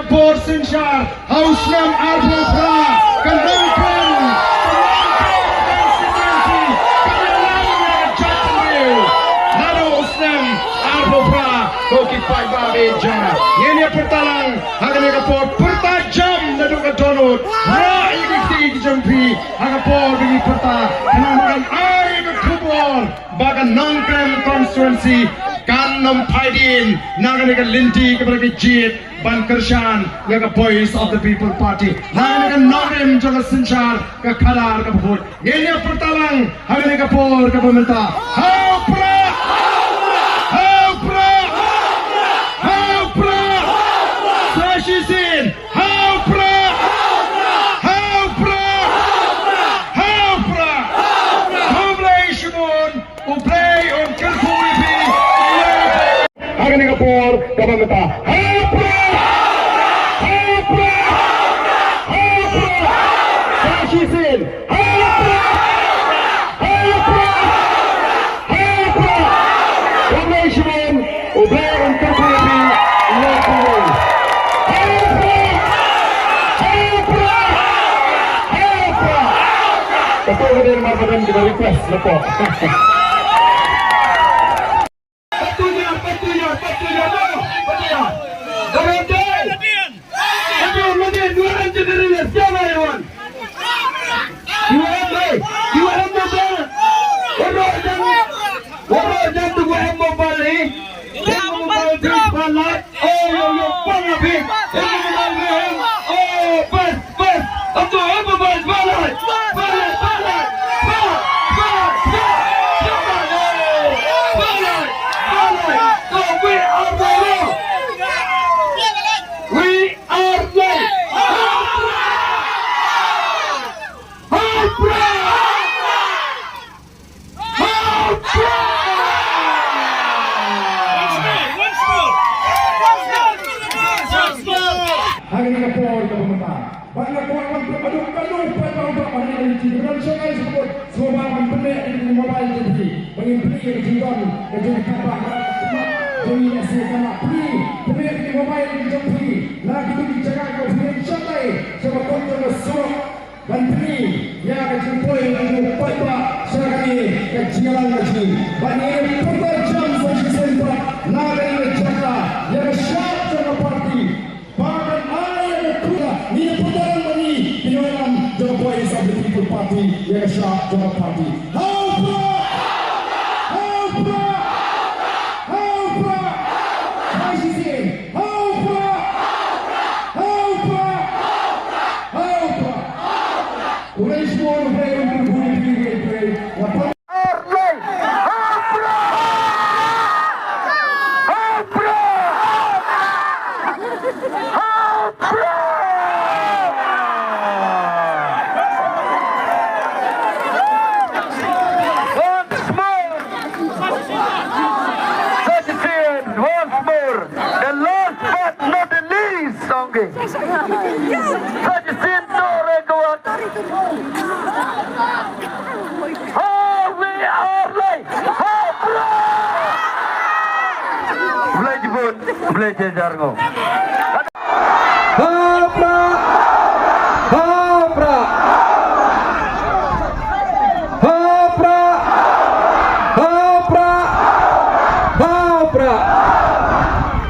Porsenshar, Hausnam Arbopra, Kandankan, Koki Pai Babe Jana. Ini pertalang hanya kapor pertajam naduk donut. Ra ikiti jampi kapor bagi perta. Kenamakan air kubur bagan nongkrem constituency kan nompaidin naganika linti kepada kejit ban kershan yaga voice of the people party. Naganika nongkrem jaga senchar ke kadar kapur. Ini pertalang hanya kapor ke pemerintah. Haupra. Fascism! Haupra! Haupra! Haupra! Humlay Shimon! Uplay on Kalpuripi! Haganigapur, Kabamata! Haupra! Haupra! Haupra! Fascism! Haupra! Haupra! Haupra! Humlay Shimon! Uplay on Kalpuripi! Ketua Dewan Martaban kita request lepas. Patunya. Ladian, 2 engineers, siapa Iwan? Iwan mobile. Orang jangan gua mobile ni. Mobile terpalat. Oh, pangapi. Oh, pas. Atau mobile balat. Belajar jargon.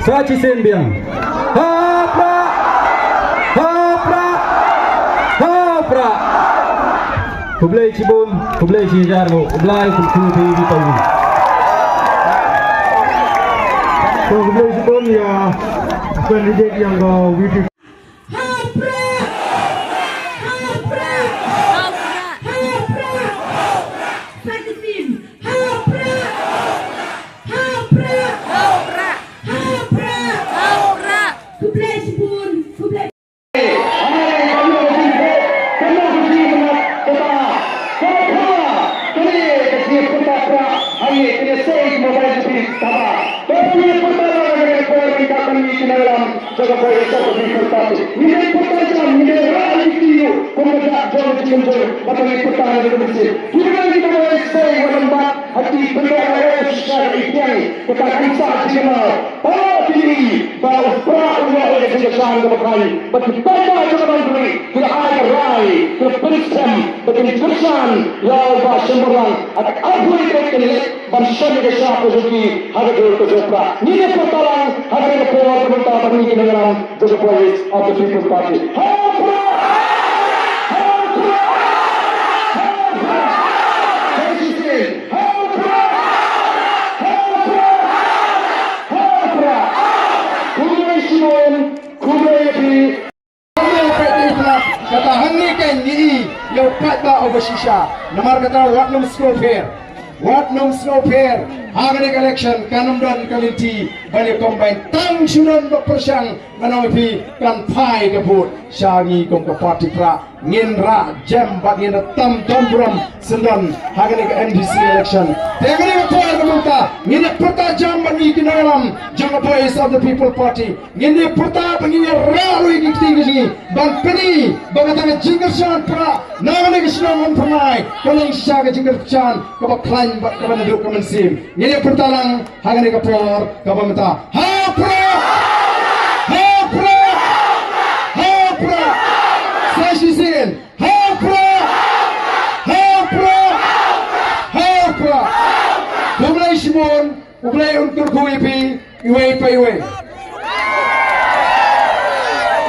Sachi Senbiang. Kublai Cibun, Kublai Cijargo, Kublai Kulkuti di Palu. Kublai Cibun ya kandidat yang widi. Hati benda yang secara ikhtiar kita akan saksikan. kini balas pra ulah oleh kejaksaan keberkali bagi pada jabatan beri tidak ada rai terperiksa bagi kejaksaan yang bersembarang akan apa yang terjadi bersama dengan posisi ada dua kejaksaan ini pertolongan ada yang perlu meminta bagi dengan the voice of the People's Party. Kata hangikan ni yang patba obasisha namar kata Watnum Slow Fair Hagani election kanum dan kalinti bali combine tang sunan berpersang manawi kan pai kebut syangi kong ke parti pra nginra jam bagi tam bram sendan hagani MDC election tegani poin kemuka ngini perta jam bagi kinalam jang voice of the people party ngini perta bagi ralu ini tinggi ban peni bagatang jingersan pra nangani kisnam pernai kaling syaga jingersan kabak klaim kaban duk kaman sim ngini pertalang hagani kapor kabamata hapra Sashisin hapra Kublai Shimon Kublai untuk kuipi iwe pa iwe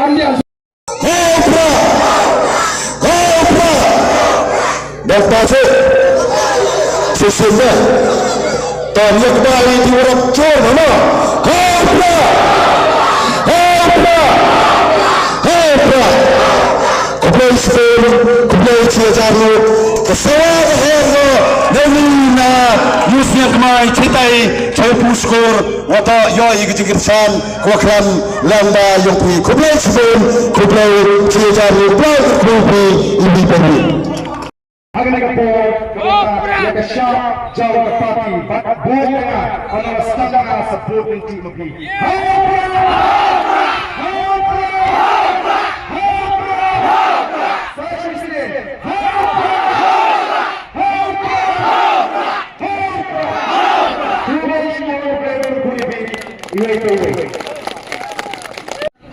Andian hapra Dapatse sesungguhnya Tanya kembali di orang John Hapra Kublai Shimon Kublai Ciajaru Kesewa Herno Nelina Yusnya Kemai Citai Cepu Skor Wata Yoi Gijigirsan Kwakran Lamba Yongpi Kublai Shimon Kublai Ciajaru Kublai Kublai Ibi Pembi Hagani kapor kabamata yakasya jawa party buka ana standanga support inti mabi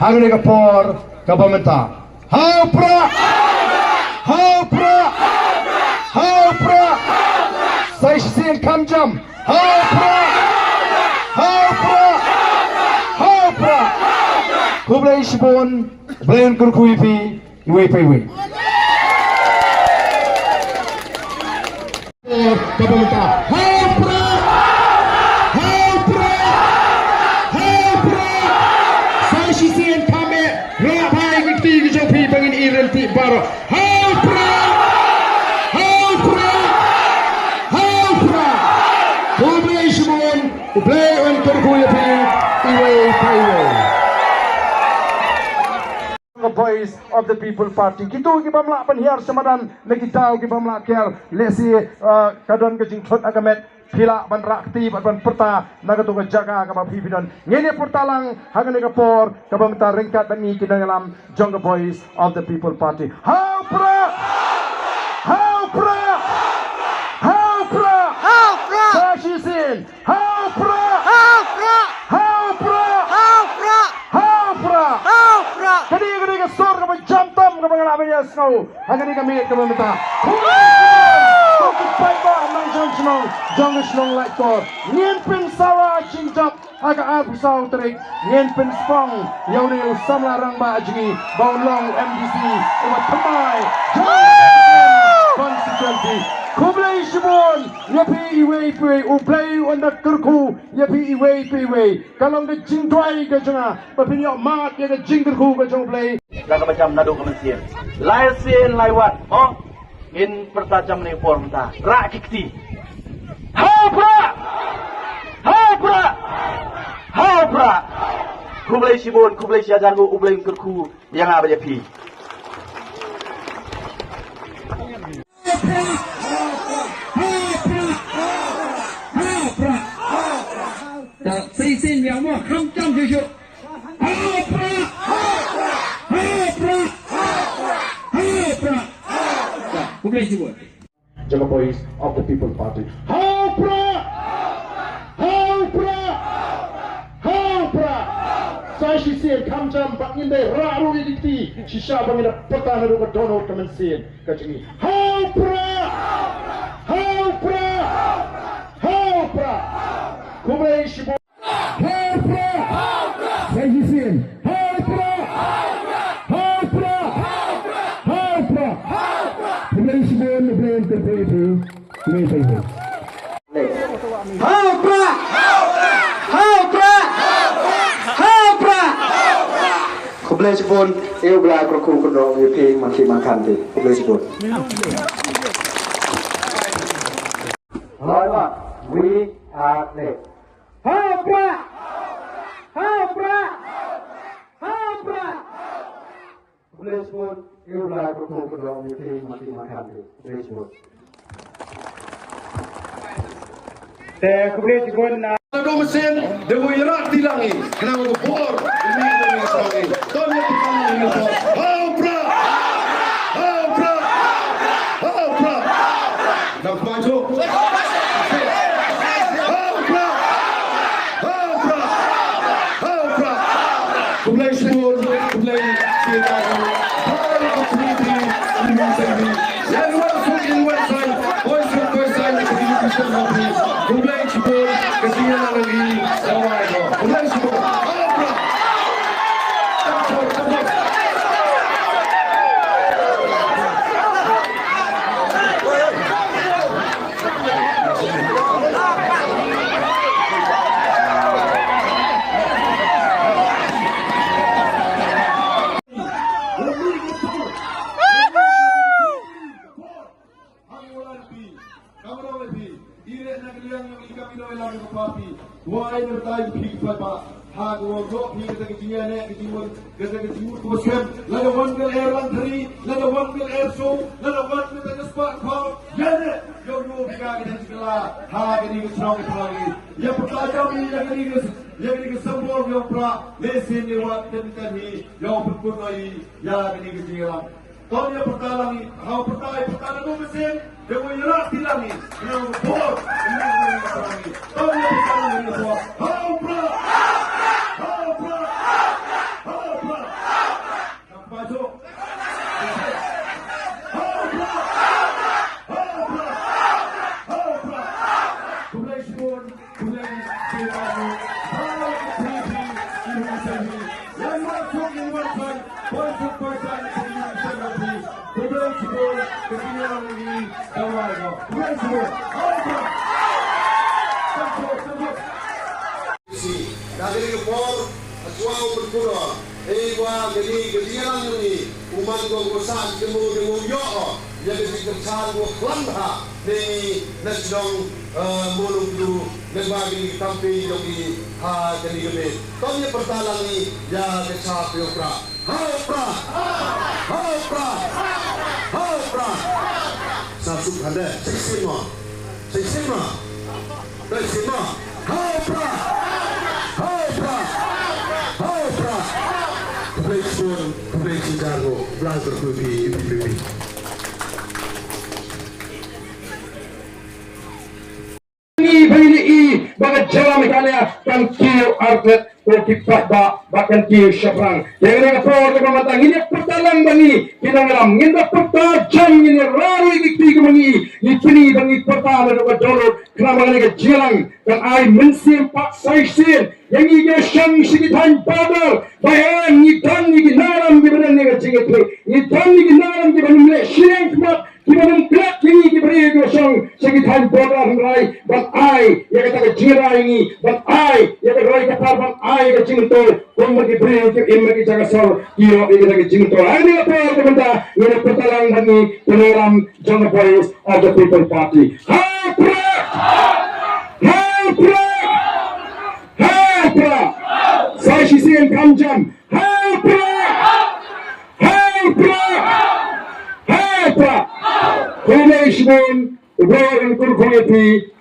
Hagani kapor kabamata hapra Sashin kamjam hapra Kublai Shimon Blain kurkuipi iwe pa iwe kabamata hapra Sashin kame rapai giti gijopi bangin irenti baro hapra Kublai Shimon Kublai untuk kuipi iwe pa iwe Voice of the People Party. Kita kibamla penhiar semadan lekitau kibamla kiar lesi kadon kejing thot agamet pila ban rakti ban perta nagato ka jaga ka mapipinon ngene portalang hagane ka por kabamta ringkat bani kinangalam jong Voice of the People Party. Hapra Sashisin hapra Kani ka sor ka jam tam ka mga namin ya snow hagani ka minit ka mamita Pai ba nang jong snong like to ngien pin sawa chingjap aga abusau trik ngien pin spong yauni samla rang ba ajgi baulong MDC umat tamai constituency Kublai Shimon yapi iwe uplay onda kurku yapi iwe kalau ke jingdwai ke janga papinyo mat ya ke jingkurku ke jong play laga macam nado kemensian lai sien lai wat in pertajam ni form ta rak kikti hapra Kublai Shimon Kublai Ciajaru ublai kurku yang apa ya pi Saisin yang mau hamcam cucu Kublai Shimon Jaga Voice of the People Party Hapra Sisir Kamjam Bakinde Raru Iditi Shisha Bangina Patana Ruga Dono Kamansin Kachini Haupra Kublai Shibon Haupra Sisir Haupra Kublai Shibon Kublai Terpetu Kublai Terpetu Kublai Shibon, eu belah kroku kedong EP makin makan deh. Kublai Shibon. Alright, we are next. Kublai Shibon, eu belah kroku kedong EP makin makan deh. Kublai Shibon. Kublai Shibon Dua mesin, dewa irak tilangi. Kenapa bor? Ini demi kesangi. Tolong kita ini bor. Haupra. Nak maju. Haupra. Kublai Shibon, Kublai Shibon. Yang masuk in website, voice Kublai Shibon, kesian lagi sama itu. Kublai Shibon. Why the time peak papa hag wo go peak the kinya ne kijimun gada kijimun ko sem la the one will air run three la the one will air show la the one will the spot call yane yo biga ni sikala hag ni strong strong ya pata jam ni ya ni sambor yo pra lesin ni wa ten hi yo pun ai ya ni kijira Kau dia pertalangi, kau pertalan tu mesin, dia boleh rak tilangi, dia bor, ini pertalangi. Kau dia pertalangi dia bor, haupra. Nak baju. Haupra. Kublai Shibon, Kublai Shibon, yang masuk di website, Kublai Shibon, ketinggalan lagi awal itu. Kublai Shibon. Dari kepor, aswau berpura. Ewa jadi ketinggalan ini. Umat gogosan demo yo. Jadi ketinggalan gua kelamha. Ni nasional mulung tu nebagi tampi yogi ha jadi gede. Tanya pertalangi ya kecap yopra. Haupra. Satu ada sesima. Haupra. Kublai Shibon, Kublai Shibon, belah berkubi. Ini bagat jalan mekanya kan kiu outlet kipat bahkan kiu syabrang. Jangan apa kematang ini pertalang bani kita ngelam nginda pertajam ini raru ikti kemangi ini pini bangi pertama dapat download kenapa ini jalan dan ai mensim pak saisin yang ini syang sikitan badal bayan ini tan ini naram di badan ini jingat ini tan ini naram di badan ini syang kemat Kimanam kelak ini diberi gosong sekitar bodoh rai, but I yang kata kejira ini, but I yang kata rai kata but I yang cingtol, kamu diberi untuk imagi jaga sol, kio ini kata cingtol. Ini apa yang benda ini pertalang bagi peneram jangan boys of the people party. Haupra. Saya sisir Kamjam. Haupra. Kublai Shibon, Kublai Kurkulepi,